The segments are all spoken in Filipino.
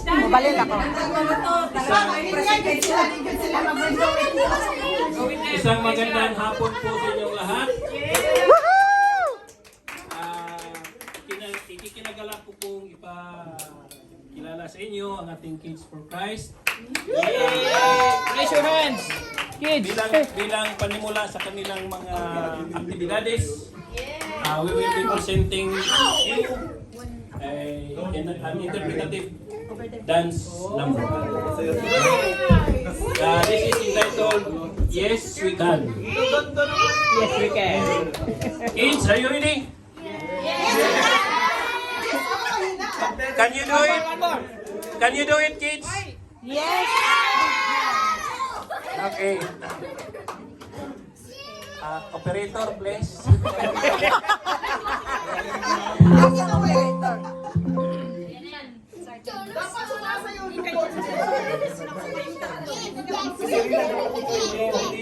Mabalil ako. Isang magandang hapon po sa inyong lahat. Ikikinagalang ko pong ipakilala sa inyo ang ating Kids for Christ. Raise your hands, kids. Bilang panimula sa kanilang mga aktibidades, we will be presenting you an interpretative dance number. This is entitled Yes We Can. Yes, we can. Kids, are you ready? Can you do it? Can you do it, kids? Yes! Okay. Operator, please.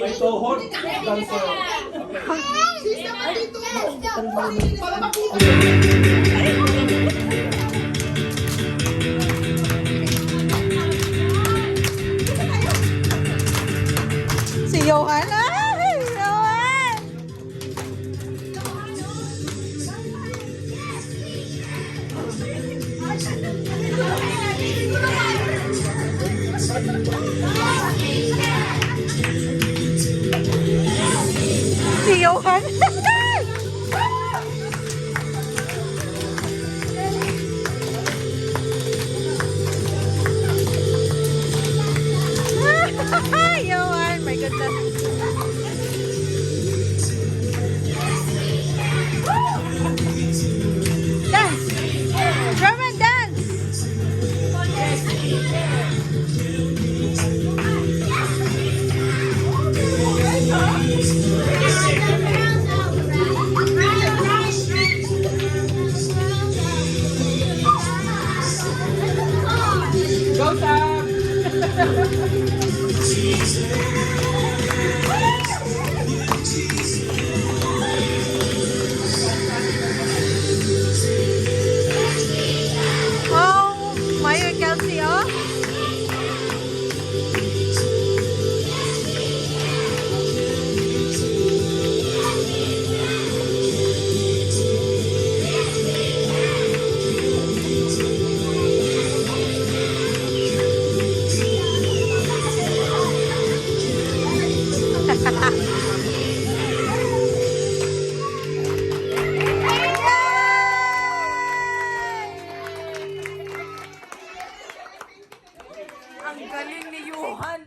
May tuhod. Dancer. Si Johan. Ay, Johan! Si Johan. Johan, my goodness. Dance! Drum and dance! Go time. Oh, Mayo and Kelsey, oh. Ang galing ni Johan.